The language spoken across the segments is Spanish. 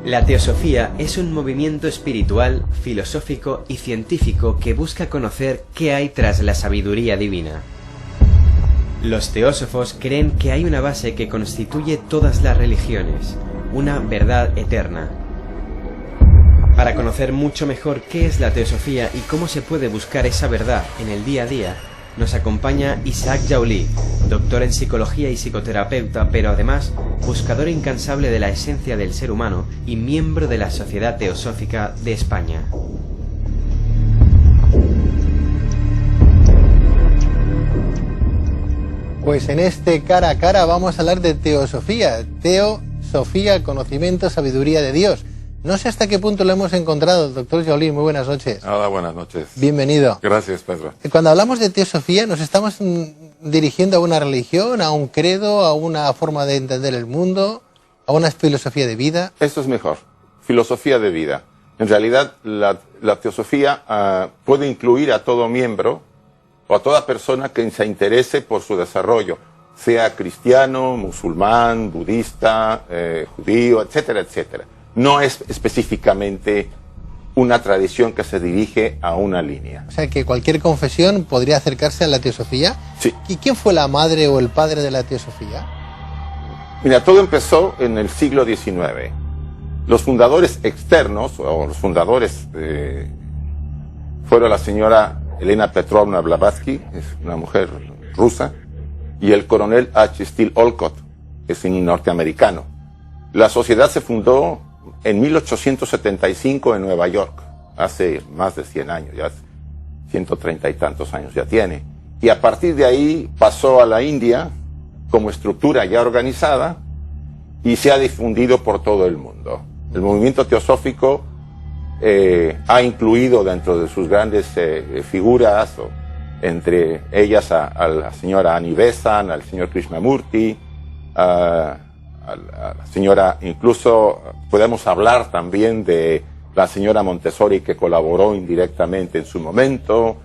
La teosofía es un movimiento espiritual, filosófico y científico que busca conocer qué hay tras la sabiduría divina. Los teósofos creen que hay una base que constituye todas las religiones, una verdad eterna. Para conocer mucho mejor qué es la teosofía y cómo se puede buscar esa verdad en el día a día, nos acompaña Isaac Jaulí, doctor en psicología y psicoterapeuta, pero además buscador incansable de la esencia del ser humano y miembro de la Sociedad Teosófica de España. Pues en este cara a cara vamos a hablar de teosofía. Teosofía, conocimiento, sabiduría de Dios. No sé hasta qué punto lo hemos encontrado, doctor Jaulí. Muy buenas noches. Hola, buenas noches. Bienvenido. Gracias, Pedro. Cuando hablamos de teosofía, ¿nos estamos dirigiendo a una religión, a un credo, a una forma de entender el mundo, a una filosofía de vida? Esto es mejor. Filosofía de vida. En realidad, la teosofía puede incluir a todo miembro o a toda persona que se interese por su desarrollo, sea cristiano, musulmán, budista, judío, etcétera, etcétera. No es específicamente una tradición que se dirige a una línea. O sea, que cualquier confesión podría acercarse a la teosofía. Sí. ¿Y quién fue la madre o el padre de la teosofía? Mira, todo empezó en el siglo XIX. Los fundadores externos, o los fundadores, fueron la señora Elena Petrovna Blavatsky, es una mujer rusa, y el coronel H. Steele Olcott, que es un norteamericano. La sociedad se fundó en 1875 en Nueva York, hace más de 100 años, ya 130 y tantos años ya tiene. Y a partir de ahí pasó a la India como estructura ya organizada y se ha difundido por todo el mundo. El movimiento teosófico ha incluido dentro de sus grandes figuras, entre ellas a la señora Annie Besant, al señor Krishnamurti, a la señora, incluso podemos hablar también de la señora Montessori, que colaboró indirectamente en su momento.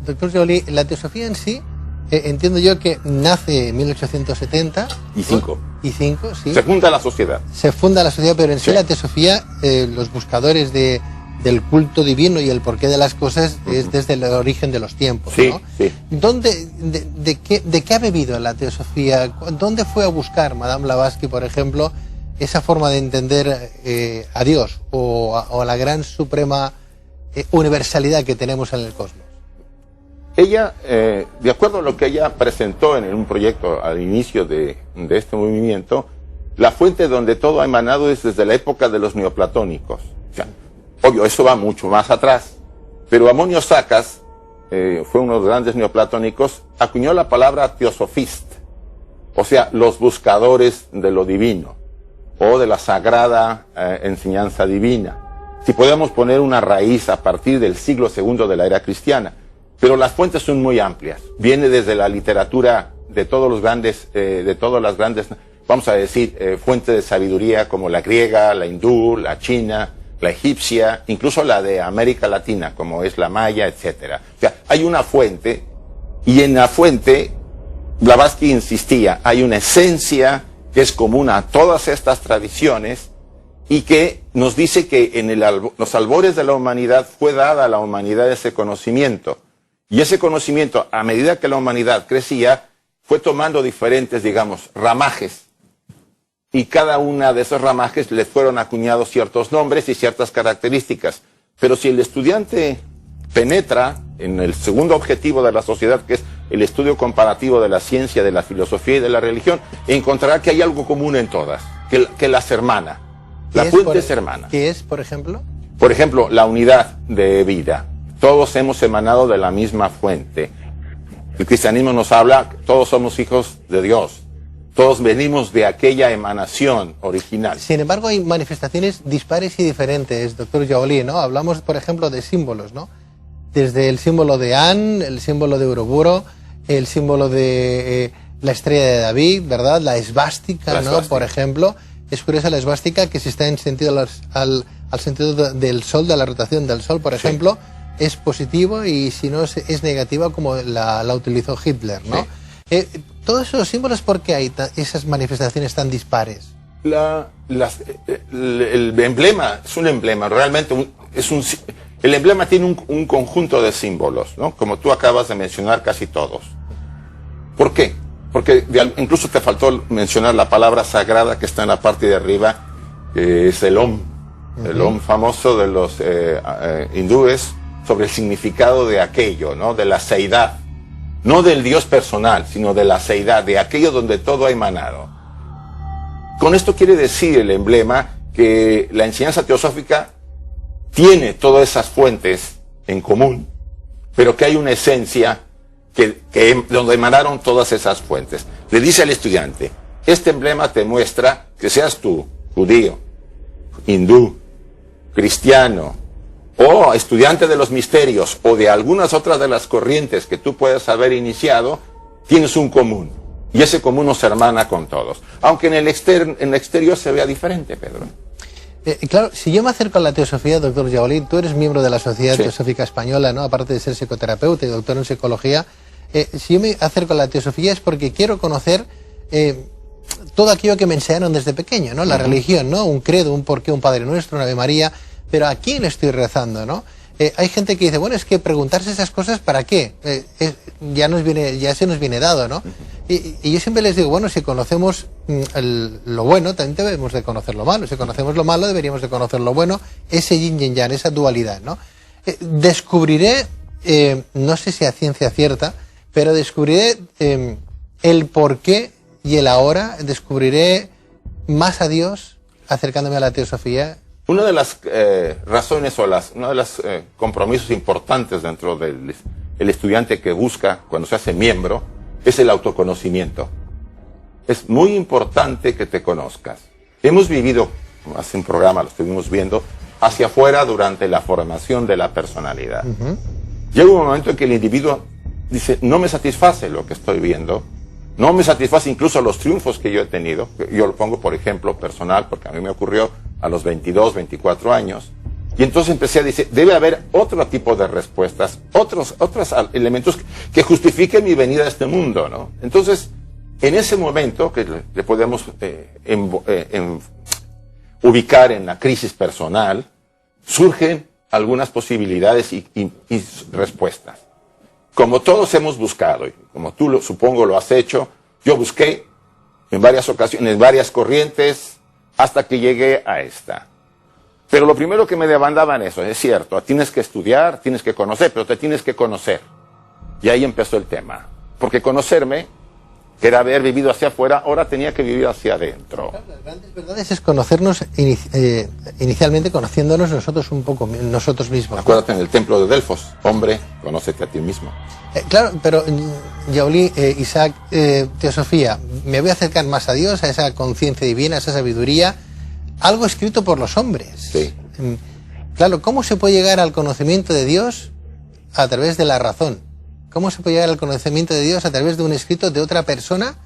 Doctor Jaulí, la teosofía en sí, entiendo yo que nace en 1870. Y cinco. Y cinco, sí. Se funda la sociedad. Se funda la sociedad, pero en sí, la teosofía, los buscadores del culto divino y el porqué de las cosas es desde el origen de los tiempos, sí, ¿no? Sí. ¿De qué ha bebido la teosofía? ¿Dónde fue a buscar Madame Blavatsky, por ejemplo, esa forma de entender a Dios o a la gran suprema universalidad que tenemos en el cosmos? Ella, de acuerdo a lo que ella presentó en un proyecto al inicio de este movimiento, la fuente donde todo ha emanado es desde la época de los neoplatónicos. O sea, obvio, eso va mucho más atrás, pero Amonio Sacas, fue uno de los grandes neoplatónicos, acuñó la palabra teosofist, o sea, los buscadores de lo divino, o de la sagrada enseñanza divina. Si podemos poner una raíz a partir del siglo II de la era cristiana, pero las fuentes son muy amplias. Viene desde la literatura de todos los grandes, de todas las grandes, vamos a decir, fuentes de sabiduría como la griega, la hindú, la china, la egipcia, incluso la de América Latina, como es la maya, etcétera. O sea, hay una fuente, y en la fuente, Blavatsky insistía, hay una esencia que es común a todas estas tradiciones y que nos dice que en los albores de la humanidad fue dada a la humanidad ese conocimiento. Y ese conocimiento, a medida que la humanidad crecía, fue tomando diferentes, digamos, ramajes. Y cada una de esos ramajes les fueron acuñados ciertos nombres y ciertas características. Pero si el estudiante penetra en el segundo objetivo de la sociedad, que es el estudio comparativo de la ciencia, de la filosofía y de la religión, encontrará que hay algo común en todas, que las hermana. La fuente es hermana. ¿Qué es, por ejemplo? Por ejemplo, la unidad de vida. Todos hemos emanado de la misma fuente. El cristianismo nos habla, todos somos hijos de Dios. Todos venimos de aquella emanación original. Sin embargo, hay manifestaciones dispares y diferentes, doctor Jaulí, ¿no? Hablamos, por ejemplo, de símbolos, ¿no? Desde el símbolo de An, el símbolo de Uruburo, el símbolo de la estrella de David, ¿verdad? La esvástica, ¿no? Por ejemplo, es curiosa la esvástica que si está en sentido al sentido del Sol, de la rotación del Sol, por ejemplo, es positivo, y si no es negativa, como la utilizó Hitler, ¿no? Sí. Todos esos símbolos, ¿por qué hay esas manifestaciones tan dispares? el emblema es un emblema, realmente el emblema tiene un conjunto de símbolos, ¿no? Como tú acabas de mencionar casi todos. ¿Por qué? Porque incluso te faltó mencionar la palabra sagrada que está en la parte de arriba, que es el Om. El Om famoso de los hindúes, sobre el significado de aquello, ¿no? De la seidad. No del Dios personal, sino de la seidad, de aquello donde todo ha emanado. Con esto quiere decir el emblema que la enseñanza teosófica tiene todas esas fuentes en común, pero que hay una esencia donde emanaron todas esas fuentes. Le dice al estudiante, este emblema te muestra que seas tú, judío, hindú, cristiano, o estudiante de los misterios, o de algunas otras de las corrientes que tú puedas haber iniciado, tienes un común. Y ese común nos hermana con todos. Aunque en el exterior se vea diferente, Pedro. Claro, si yo me acerco a la teosofía, doctor Jaolí, tú eres miembro de la Sociedad Teosófica Española, ¿no? Aparte de ser psicoterapeuta y doctor en psicología, si yo me acerco a la teosofía es porque quiero conocer todo aquello que me enseñaron desde pequeño, ¿no? La religión, ¿no? Un credo, un porqué, un Padre Nuestro, una Ave María, pero ¿a quién estoy rezando, no? Hay gente que dice, bueno, es que preguntarse esas cosas, ¿para qué? Ya se nos viene dado, ¿no? Y yo siempre les digo, bueno, si conocemos lo bueno, también debemos de conocer lo malo. Si conocemos lo malo, deberíamos de conocer lo bueno. Ese yin y yang, esa dualidad, ¿no? Descubriré, no sé si a ciencia cierta, pero descubriré el porqué y el ahora. Descubriré más a Dios acercándome a la teosofía. Una de las razones o uno de los compromisos importantes dentro del estudiante que busca cuando se hace miembro es el autoconocimiento. Es muy importante que te conozcas. Hemos vivido, hace un programa lo estuvimos viendo, hacia afuera durante la formación de la personalidad. Llega un momento en que el individuo dice, no me satisface lo que estoy viendo, no me satisface incluso los triunfos que yo he tenido. Yo lo pongo por ejemplo personal, porque a mí me ocurrió a los 22, 24 años. Y entonces empecé a decir, debe haber otro tipo de respuestas, otros elementos que justifiquen mi venida a este mundo, ¿no? Entonces, en ese momento, que le podemos ubicar en la crisis personal, surgen algunas posibilidades y respuestas. Como todos hemos buscado, y como tú supongo lo has hecho, yo busqué en varias ocasiones, en varias corrientes, hasta que llegué a esta. Pero lo primero que me demandaban eso, es cierto, tienes que estudiar, tienes que conocer, pero te tienes que conocer. Y ahí empezó el tema. Porque conocerme, que era haber vivido hacia afuera, ahora tenía que vivir hacia adentro. Claro, las grandes verdades es conocernos, inicialmente conociéndonos nosotros un poco, nosotros mismos. Acuérdate en el templo de Delfos, hombre, conócete a ti mismo. Claro, pero Jaolí, Isaac, teosofía, me voy a acercar más a Dios, a esa conciencia divina, a esa sabiduría, algo escrito por los hombres. Sí. Claro, ¿cómo se puede llegar al conocimiento de Dios a través de la razón? ¿Cómo se puede llegar al conocimiento de Dios a través de un escrito de otra persona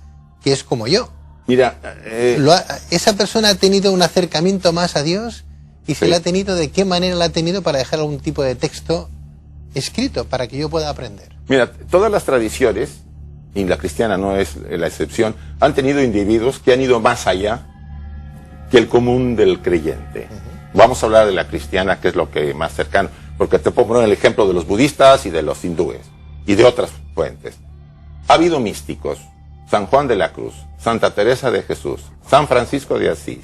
que es como yo? Mira, esa persona ha tenido un acercamiento más a Dios y si la ha tenido, ¿de qué manera la ha tenido para dejar algún tipo de texto escrito para que yo pueda aprender? Mira, todas las tradiciones, y la cristiana no es la excepción, han tenido individuos que han ido más allá que el común del creyente. Vamos a hablar de la cristiana, que es lo que más cercano, porque te puedo poner el ejemplo de los budistas y de los hindúes, y de otras fuentes. Ha habido místicos, San Juan de la Cruz, Santa Teresa de Jesús, San Francisco de Asís,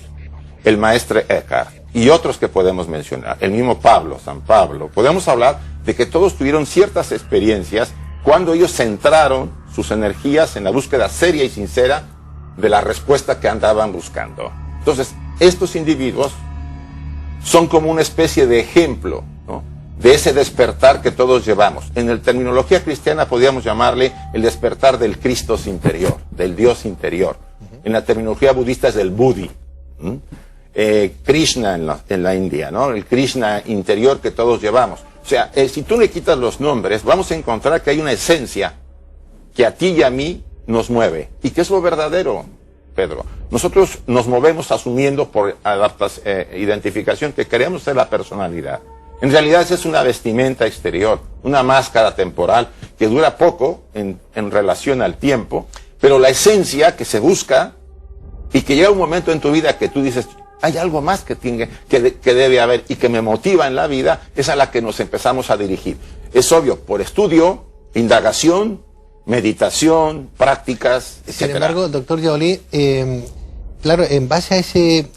el maestre Eckhart, y otros que podemos mencionar, el mismo Pablo, San Pablo. Podemos hablar de que todos tuvieron ciertas experiencias cuando ellos centraron sus energías en la búsqueda seria y sincera de la respuesta que andaban buscando. Entonces, estos individuos son como una especie de ejemplo, ¿no?, de ese despertar que todos llevamos. En la terminología cristiana podríamos llamarle el despertar del Cristo interior, del Dios interior. En la terminología budista es del Buddhi. Krishna en la India, ¿no?, el Krishna interior que todos llevamos. O sea, si tú le quitas los nombres, vamos a encontrar que hay una esencia que a ti y a mí nos mueve. ¿Y qué es lo verdadero, Pedro? Nosotros nos movemos asumiendo por identificación que queremos ser la personalidad. En realidad esa es una vestimenta exterior, una máscara temporal que dura poco en relación al tiempo, pero la esencia que se busca y que llega un momento en tu vida que tú dices, hay algo más que debe haber y que me motiva en la vida, es a la que nos empezamos a dirigir. Es obvio, por estudio, indagación, meditación, prácticas, etc. Sin embargo, doctor Jaolí, claro, en base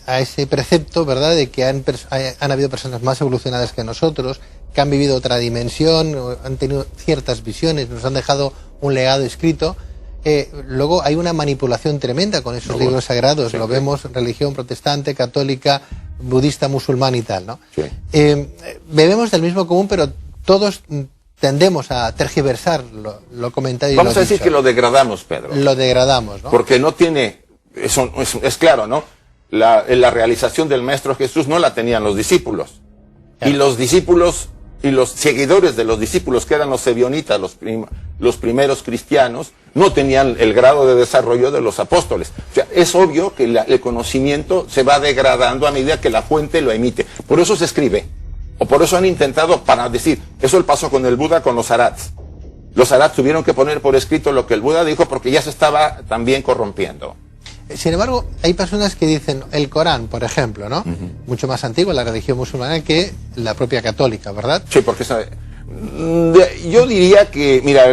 a ese precepto, ¿verdad?, de que han habido personas más evolucionadas que nosotros, que han vivido otra dimensión, han tenido ciertas visiones, nos han dejado un legado escrito, luego hay una manipulación tremenda con esos libros sagrados, lo vemos, religión protestante, católica, budista, musulmán y tal, ¿no? Sí. Bebemos del mismo común, pero todos tendemos a tergiversar lo comentado y lo dicho. Vamos a decir que lo degradamos, Pedro. Lo degradamos, ¿no? Porque no tiene, es claro, ¿no? La realización del Maestro Jesús no la tenían los discípulos. Claro. Y los discípulos y los seguidores de los discípulos, que eran los sebionitas, los primeros cristianos, no tenían el grado de desarrollo de los apóstoles. O sea, es obvio que el conocimiento se va degradando a medida que la fuente lo emite. Por eso se escribe. O por eso han intentado, para decir, eso pasó con el Buda, con los Arhats. Los Arhats tuvieron que poner por escrito lo que el Buda dijo porque ya se estaba también corrompiendo. Sin embargo, hay personas que dicen el Corán, por ejemplo, ¿no? Mucho más antiguo, la religión musulmana, que la propia católica, ¿verdad? Sí, porque yo diría que, mira,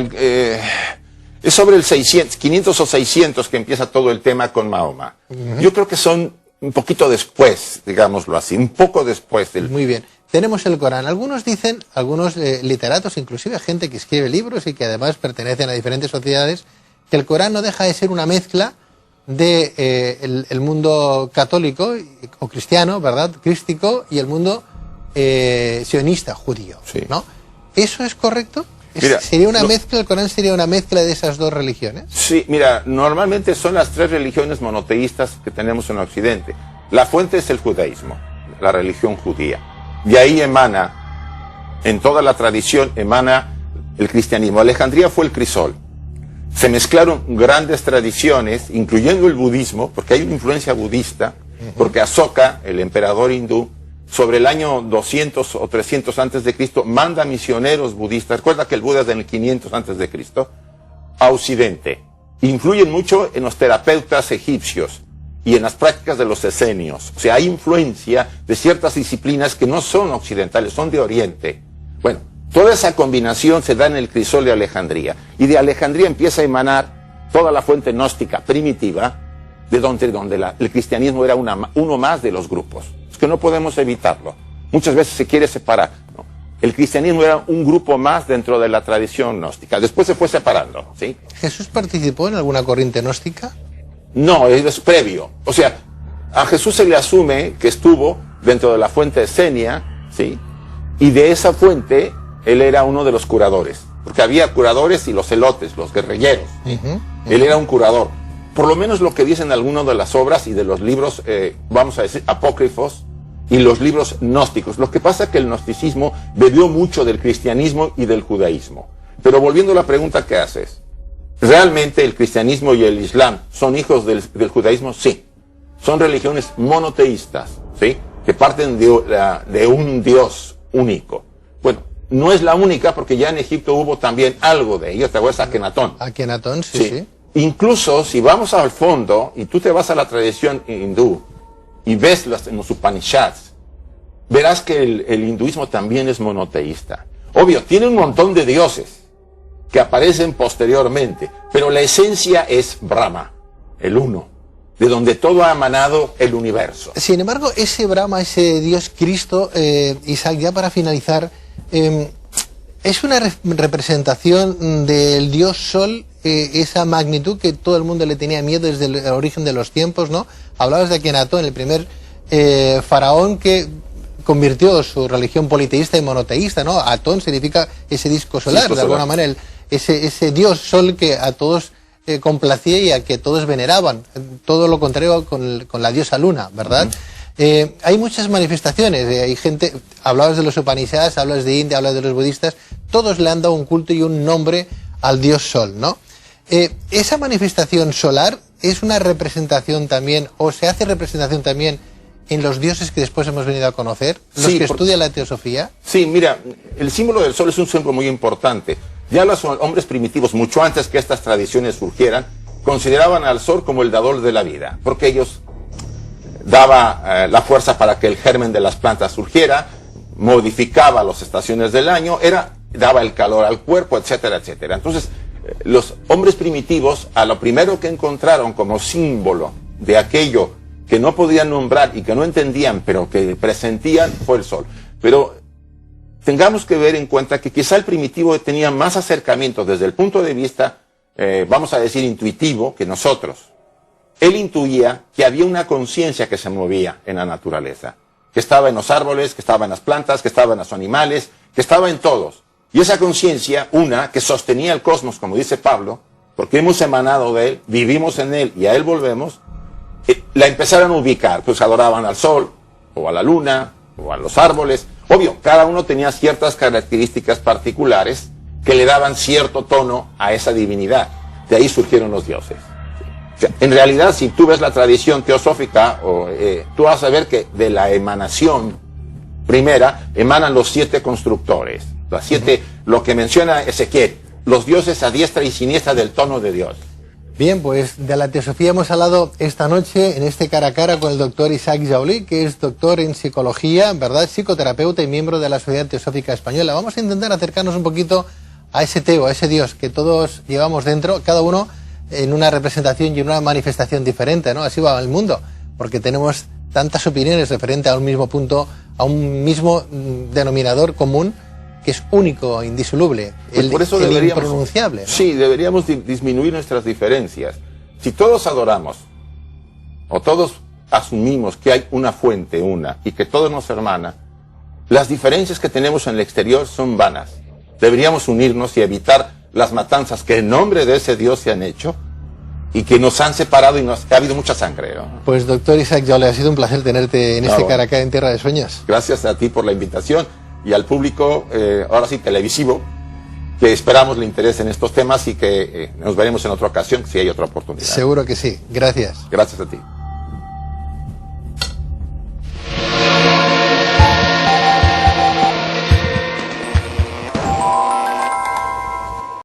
es sobre el 500 o 600 que empieza todo el tema con Mahoma. Yo creo que son un poquito después, digámoslo así, un poco después del... Muy bien. Tenemos el Corán. Algunos dicen, algunos literatos, inclusive gente que escribe libros y que además pertenecen a diferentes sociedades, que el Corán no deja de ser una mezcla de el mundo católico o cristiano, ¿verdad?, crístico, y el mundo sionista, judío, sí. ¿no? ¿Eso es correcto? Mira, ¿Sería una mezcla, el Corán sería una mezcla de esas dos religiones? Sí, mira, normalmente son las tres religiones monoteístas que tenemos en Occidente. La fuente es el judaísmo, la religión judía. De ahí emana, en toda la tradición, emana el cristianismo. Alejandría fue el crisol. Se mezclaron grandes tradiciones, incluyendo el budismo, porque hay una influencia budista, porque Asoka, el emperador hindú, sobre el año 200 o 300 antes de Cristo, manda misioneros budistas. Recuerda que el Buda es del 500 antes de Cristo, a Occidente. Influyen mucho en los terapeutas egipcios y en las prácticas de los esenios. O sea, hay influencia de ciertas disciplinas que no son occidentales, son de Oriente. Bueno, toda esa combinación se da en el crisol de Alejandría. Y de Alejandría empieza a emanar toda la fuente gnóstica primitiva, de donde el cristianismo era uno más de los grupos. Es que no podemos evitarlo. Muchas veces se quiere separar, ¿no? El cristianismo era un grupo más dentro de la tradición gnóstica. Después se fue separando, ¿sí? ¿Jesús participó en alguna corriente gnóstica? No, es previo. O sea, a Jesús se le asume que estuvo dentro de la fuente esenia, ¿sí? Y de esa fuente él era uno de los curadores. Porque había curadores y los celotes, los guerrilleros. Él era un curador. Por lo menos lo que dicen algunas de las obras y de los libros, vamos a decir, apócrifos, y los libros gnósticos. Lo que pasa es que el gnosticismo bebió mucho del cristianismo y del judaísmo. Pero volviendo a la pregunta que haces, ¿realmente el cristianismo y el islam son hijos del judaísmo? Sí. Son religiones monoteístas, ¿sí? Que parten de un Dios único. Bueno, no es la única, porque ya en Egipto hubo también algo de ello. ¿Te acuerdas? Akenatón. Akenatón, sí. Incluso si vamos al fondo y tú te vas a la tradición hindú y ves en los Upanishads, verás que el hinduismo también es monoteísta. Obvio, tiene un montón de dioses que aparecen posteriormente, pero la esencia es Brahma, el uno, de donde todo ha emanado el universo. Sin embargo, ese Brahma, ese Dios Cristo, Isaac, ya para finalizar, es una representación del Dios Sol, esa magnitud que todo el mundo le tenía miedo desde el origen de los tiempos, ¿no? Hablabas de Akenatón, el primer faraón que convirtió su religión politeísta en monoteísta, ¿no? Atón significa ese disco solar, de alguna manera, ese Dios Sol que a todos complacía y a que todos veneraban. Todo lo contrario con la diosa Luna, ¿verdad? Hay muchas manifestaciones, hay gente, hablabas de los Upanishads, hablas de India, hablas de los budistas, todos le han dado un culto y un nombre al dios Sol, ¿no? Esa manifestación solar es una representación también, o se hace representación también en los dioses que después hemos venido a conocer, los que estudian la teosofía. Sí, mira, el símbolo del sol es un símbolo muy importante. Ya los hombres primitivos, mucho antes que estas tradiciones surgieran, consideraban al sol como el dador de la vida, porque ellos daba la fuerza para que el germen de las plantas surgiera, modificaba las estaciones del año, daba el calor al cuerpo, etcétera, etcétera. Entonces, los hombres primitivos, a lo primero que encontraron como símbolo de aquello que no podían nombrar y que no entendían, pero que presentían, fue el sol. Pero tengamos que ver en cuenta que quizá el primitivo tenía más acercamiento desde el punto de vista, vamos a decir, intuitivo que nosotros. Él intuía que había una conciencia que se movía en la naturaleza, que estaba en los árboles, que estaba en las plantas, que estaba en los animales, que estaba en todos. Y esa conciencia, una, que sostenía el cosmos, como dice Pablo, porque hemos emanado de él, vivimos en él y a él volvemos, la empezaron a ubicar, pues adoraban al sol, o a la luna, o a los árboles. Obvio, cada uno tenía ciertas características particulares que le daban cierto tono a esa divinidad. De ahí surgieron los dioses. O sea, en realidad, si tú ves la tradición teosófica, tú vas a ver que de la emanación primera emanan los 7 constructores, las 7, lo que menciona Ezequiel, los dioses a diestra y siniestra del tono de Dios. Bien, pues de la teosofía hemos hablado esta noche en este cara a cara con el doctor Isaac Jaulí, que es doctor en psicología, ¿verdad?, psicoterapeuta y miembro de la Sociedad Teosófica Española. Vamos a intentar acercarnos un poquito a ese Teo, a ese Dios que todos llevamos dentro, cada uno en una representación y en una manifestación diferente, ¿no? Así va el mundo, porque tenemos tantas opiniones referente a un mismo punto, a un mismo denominador común, que es único, indisoluble, pues por eso deberíamos, impronunciable, ¿no? Sí, deberíamos disminuir nuestras diferencias. Si todos adoramos, o todos asumimos que hay una fuente, y que todo nos hermana, las diferencias que tenemos en el exterior son vanas. Deberíamos unirnos y evitar las matanzas que en nombre de ese Dios se han hecho y que nos han separado y ha habido mucha sangre, ¿no? Pues doctor Isaac Jaulí, ha sido un placer tenerte en este cara a cara en Tierra de Sueños. Gracias a ti por la invitación y al público, ahora sí televisivo, que esperamos le interese en estos temas y que nos veremos en otra ocasión si hay otra oportunidad. Seguro que sí. Gracias. Gracias a ti.